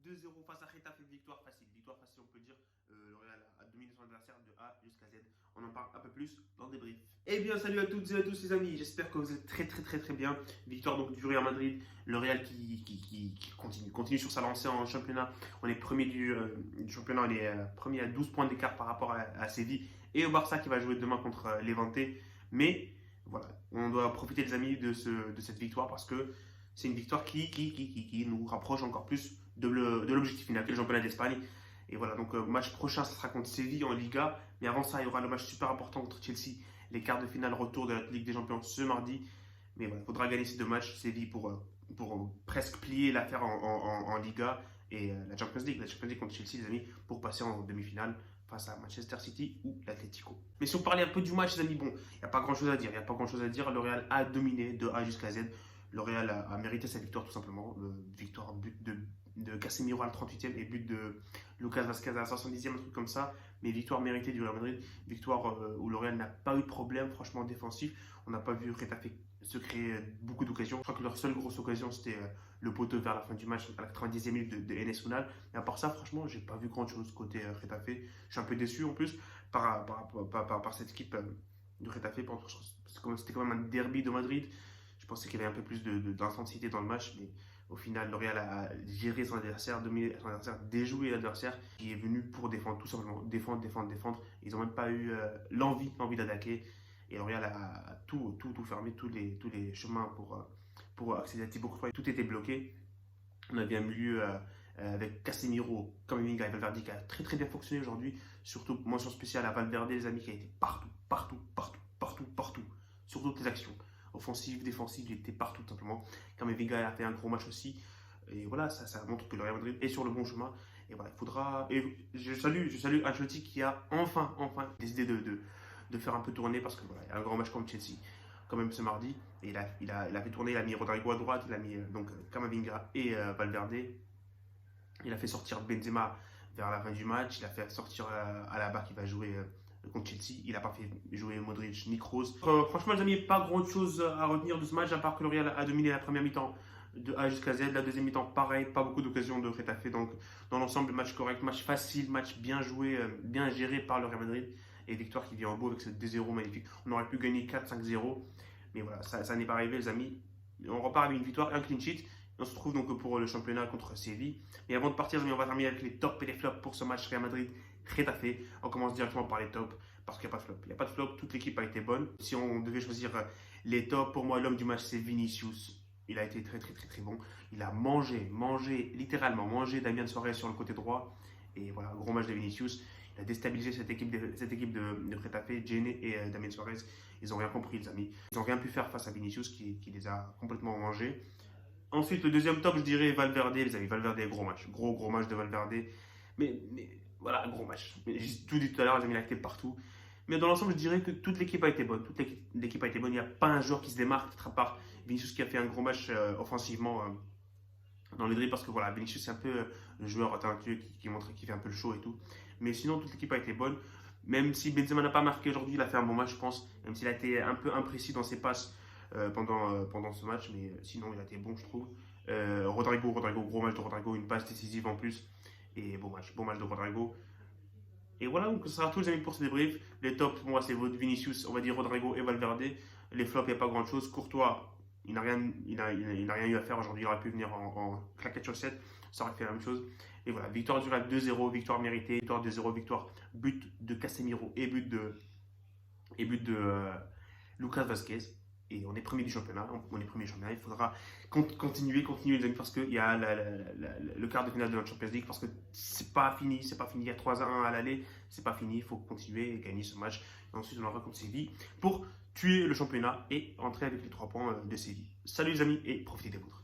2-0 face à Getafe, victoire facile. Victoire facile, on peut dire. Le Real a dominé son adversaire de A jusqu'à Z. On en parle un peu plus dans le débrief. Eh bien, salut à toutes et à tous les amis. J'espère que vous êtes très bien. Victoire donc du Real Madrid. Le Real qui continue sur sa lancée en championnat. On est premier du championnat. On est premier à 12 points d'écart par rapport à Séville. Et au Barça qui va jouer demain contre Levante. Mais voilà, on doit profiter les amis de cette victoire parce que c'est une victoire qui nous rapproche encore plus de l'objectif final, qui est le championnat d'Espagne. Et voilà, donc match prochain, ça sera contre Séville en Liga. Mais avant ça, il y aura le match super important contre Chelsea, les quarts de finale retour de la Ligue des Champions ce mardi. Mais voilà, il faudra gagner ces deux matchs, Séville pour presque plier l'affaire en Liga et la Champions League contre Chelsea, les amis, pour passer en demi-finale face à Manchester City ou l'Atlético. Mais si on parlait un peu du match, les amis, bon, il n'y a pas grand-chose à dire. Le Real a dominé de A jusqu'à Z. Le Real a mérité sa victoire tout simplement. Victoire, but de Casemiro à la 38e et but de Lucas Vazquez à la 70e, un truc comme ça. Mais victoire méritée du Real Madrid. Victoire où le Real n'a pas eu de problème, franchement défensif. On n'a pas vu Getafe se créer beaucoup d'occasions. Je crois que leur seule grosse occasion, c'était le poteau vers la fin du match, à la 90e minute de Enes Unal. Mais à part ça, franchement, j'ai pas vu grand-chose côté Getafe. Je suis un peu déçu en plus par cette équipe de Getafe. C'était quand même un derby de Madrid. Je pensais qu'il y avait un peu plus d'intensité dans le match, mais au final, le Real a géré son adversaire, dominé son adversaire, déjoué l'adversaire qui est venu pour défendre, tout simplement. Défendre. Ils n'ont même pas eu l'envie d'attaquer. Et le Real a tout fermé, tous les chemins pour accéder à Thibaut Courtois. Tout était bloqué. On avait un milieu avec Casemiro, Camavinga et Valverde qui a très bien fonctionné aujourd'hui. Surtout, mention spéciale à Valverde, les amis, qui a été partout. Sur toutes les actions. Offensive, défensive, il était partout tout simplement. Camavinga a fait un gros match aussi. Et voilà, ça montre que le Real Madrid est sur le bon chemin. Et voilà, il faudra. Et je salue Ancelotti qui a enfin décidé de faire un peu tourner parce que voilà, il y a un grand match comme Chelsea quand même ce mardi. Et il a fait tourner, il a mis Rodrigo à droite, il a mis donc Camavinga et Valverde. Il a fait sortir Benzema vers la fin du match. Il a fait sortir Alaba qui va jouer contre Chelsea. Il n'a pas fait jouer Modric ni Kroos. Franchement, les amis, pas grand chose à retenir de ce match, à part que le Real a dominé la première mi-temps de A jusqu'à Z. La deuxième mi-temps, pareil, pas beaucoup d'occasions de Getafe. Donc, dans l'ensemble, match correct, match facile, match bien joué, bien géré par le Real Madrid. Et victoire qui vient en beau avec ce 2-0 magnifique. On aurait pu gagner 4-5-0. Mais voilà, ça n'est pas arrivé, les amis. On repart avec une victoire, un clean sheet. On se retrouve donc pour le championnat contre Séville. Mais avant de partir, on va terminer avec les tops et les flops pour ce match Real Madrid-Getafe. On commence directement par les tops parce qu'il n'y a pas de flop. Il n'y a pas de flop, toute l'équipe a été bonne. Si on devait choisir les tops, pour moi, l'homme du match, c'est Vinicius. Il a été très bon. Il a littéralement mangé Damian Suarez sur le côté droit. Et voilà, gros match de Vinicius. Il a déstabilisé cette équipe de Getafe, Djene et Damian Suarez. Ils n'ont rien compris, les amis. Ils n'ont rien pu faire face à Vinicius qui les a complètement mangés. Ensuite, le deuxième top, je dirais Valverde, les amis. Valverde, gros match. Gros match de Valverde. Mais voilà, gros match. J'ai tout dit tout à l'heure, les amis, il a été partout. Mais dans l'ensemble, je dirais que toute l'équipe a été bonne. Toute l'équipe a été bonne. Il n'y a pas un joueur qui se démarque, à part Vinicius qui a fait un gros match offensivement dans le dribble. Parce que voilà, Vinicius, c'est un peu le joueur talentueux qui montre qu'il fait un peu le show et tout. Mais sinon, toute l'équipe a été bonne. Même si Benzema n'a pas marqué aujourd'hui, il a fait un bon match, je pense. Même s'il a été un peu imprécis dans ses passes pendant ce match, mais sinon il a été bon, je trouve. Rodrigo, gros match de Rodrigo, une passe décisive en plus, et bon match de Rodrigo. Et voilà, donc ça sera tout les amis pour ce débrief. Les tops pour moi c'est Vinicius, on va dire Rodrigo et Valverde. Les flops, il n'y a pas grand chose. Courtois, il n'a rien eu à faire aujourd'hui, il aurait pu venir en claquette chaussette, ça aurait fait la même chose. Et voilà, victoire du Real 2-0, victoire méritée, victoire 2-0, victoire, but de Casemiro et but de Lucas Vazquez. Et on est premier du championnat, il faudra continuer les amis parce qu'il y a le quart de finale de la Champions League parce que c'est pas fini, il y a 3-1 à l'aller, c'est pas fini, il faut continuer et gagner ce match. Et ensuite on aura contre Séville pour tuer le championnat et entrer avec les 3 points de Séville. Salut les amis et profitez des vôtres.